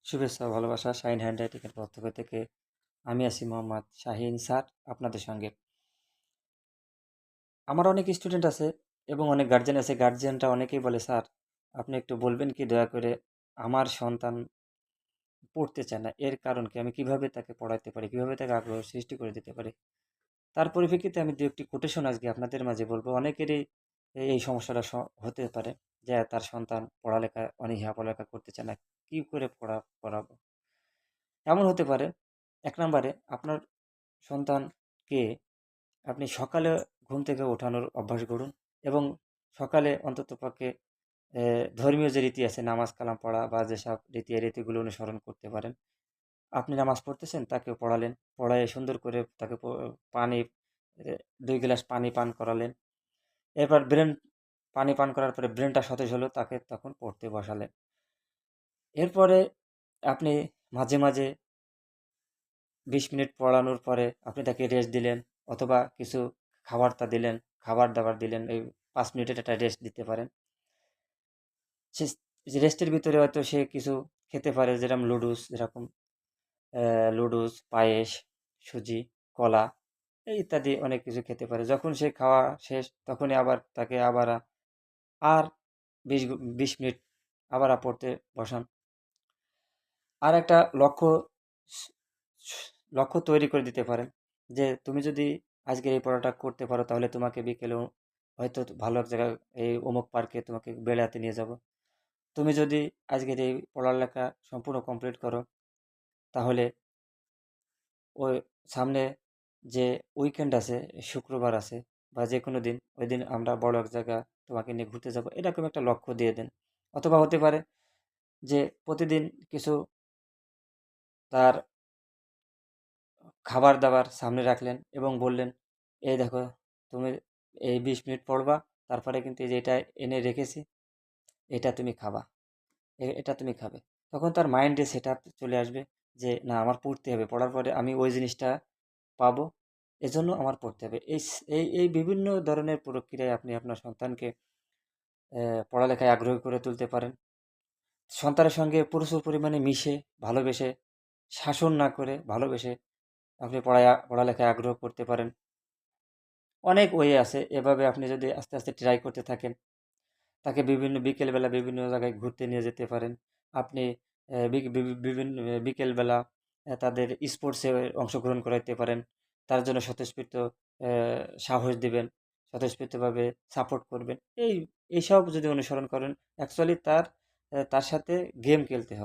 শুভেচ্ছা ও ভালোবাসা শাহিন হ্যান্ডরাইটিংয়ের পক্ষ থেকে আমি আছি মোহাম্মদ শাহিন স্যার আপনাদের সঙ্গে। আমার অনেক স্টুডেন্ট আছে এবং অনেক গার্জেন আছে। গার্জেনরা অনেকেই বলে, স্যার আপনি একটু বলবেন কি দয়া করে, আমার সন্তান পড়তে চায় না, এর কারণ কি? আমি কিভাবে তাকে পড়াইতে পারি, কিভাবে তাকে আগ্রহ সৃষ্টি করে দিতে পারি? তার পরিপ্রেক্ষিতে আমি দু একটি কোটেশন আজকে আপনাদের মাঝে বলবো। অনেকেরই এই সমস্যাটা হতে পারে যে তার সন্তান পড়ালেখা অনীহা, পড়ালেখা করতে চায় না, কি করে পড়াবো। এমন হতে পারে, এক নম্বরে আপনার সন্তানকে আপনি সকালে ঘুম থেকে ওঠানোর অভ্যাস গড়ুন এবং সকালে অন্ততপক্ষে ধর্মীয় যে রীতি আছে, নামাজ কালাম পড়া বা যেসব রীতি এই রীতিগুলো অনুসরণ করতে পারেন। আপনি নামাজ পড়তেছেন, তাকে পড়ালেন, পড়ায় সুন্দর করে তাকে পানি ২ গ্লাস পানি পান করালেন। এরপর পানি পান করার পরে ব্রেনটা সতেজ হলো, তাকে তখন পড়তে বসালেন। এরপরে আপনি মাঝে মাঝে ২০ মিনিট পড়ানোর পরে আপনি তাকে রেস্ট দিলেন অথবা কিছু দিলেন, খাবার-দাবার দিলেন। এই ৫ মিনিটের একটা রেস্ট দিতে পারেন। সে রেস্টের ভিতরে হয়তো সে কিছু খেতে পারে, যেরকম লুডুস, পায়েস, সুজি, কলা এই ইত্যাদি অনেক কিছু খেতে পারে। যখন সে খাওয়া শেষ তখনই আবার তাকে আর ২০ মিনিট পড়তে বসান। আর একটা স স লক্ষ্য তৈরি করে দিতে পারেন যে, তুমি যদি আজকের এই পড়াটা করতে পারো তাহলে তোমাকে বিকেলেও হয়তো ভালো এক জায়গায় এই অমুক পার্কে তোমাকে বেড়াতে নিয়ে যাব। তুমি যদি আজকের এই পড়ালেখা সম্পূর্ণ কমপ্লিট করো তাহলে ওই সামনে যে উইকেন্ড আছে, শুক্রবার আছে বা যেকোনো দিন, ওইদিন আমরা বড় এক জায়গা তোমাকে নিয়ে ঘুরতে যাব। এরকম একটা লক্ষ্য দিয়ে দেন। অথবা হতে পারে যে প্রতিদিন কিছু তার খাবার-দাবার সামনে রাখলেন এবং বললেন, "এই দেখো, তুমি এই ২০ মিনিট পড়বা, তারপরে কিন্তু এই যে এটা এনে রেখেছি, এটা তুমি খাবা। এটা তুমি খাবে।" তখন তার মাইন্ডে সেটআপ চলে আসবে যে, "না, আমার পড়তে হবে। পড়ার পরে আমি ওই জিনিসটা পাবো। এজন্য আমার পড়তে হবে।" এই বিভিন্ন ধরনের প্রক্রিয়ায় আপনি আপনার সন্তানকে পড়ালেখায় আগ্রহী করে তুলতে পারেন। সন্তানের সঙ্গে প্রচুর পরিমাণে মিশে, ভালোবেসে, শাসন না করে ভালোবেসে আপনি পড়ালেখায় আগ্রহ করতে পারেন। অনেক ওয়ে আছে। এভাবে আপনি যদি আস্তে আস্তে ট্রাই করতে থাকেন, তাকে বিকেলবেলা বিভিন্ন জায়গায় ঘুরতে নিয়ে যেতে পারেন। আপনি বিভিন্ন বিকেলবেলা তাদের স্পোর্টসে অংশগ্রহণ করাইতে পারেন। তার জন্য স্বতঃস্ফূর্ত অ্যা সাহস দিবেন, স্বতঃস্ফূর্তভাবে সাপোর্ট করবেন। এইসব যদি অনুসরণ করেন, অ্যাকচুয়ালি তার সাথে গেম খেলতে হবে।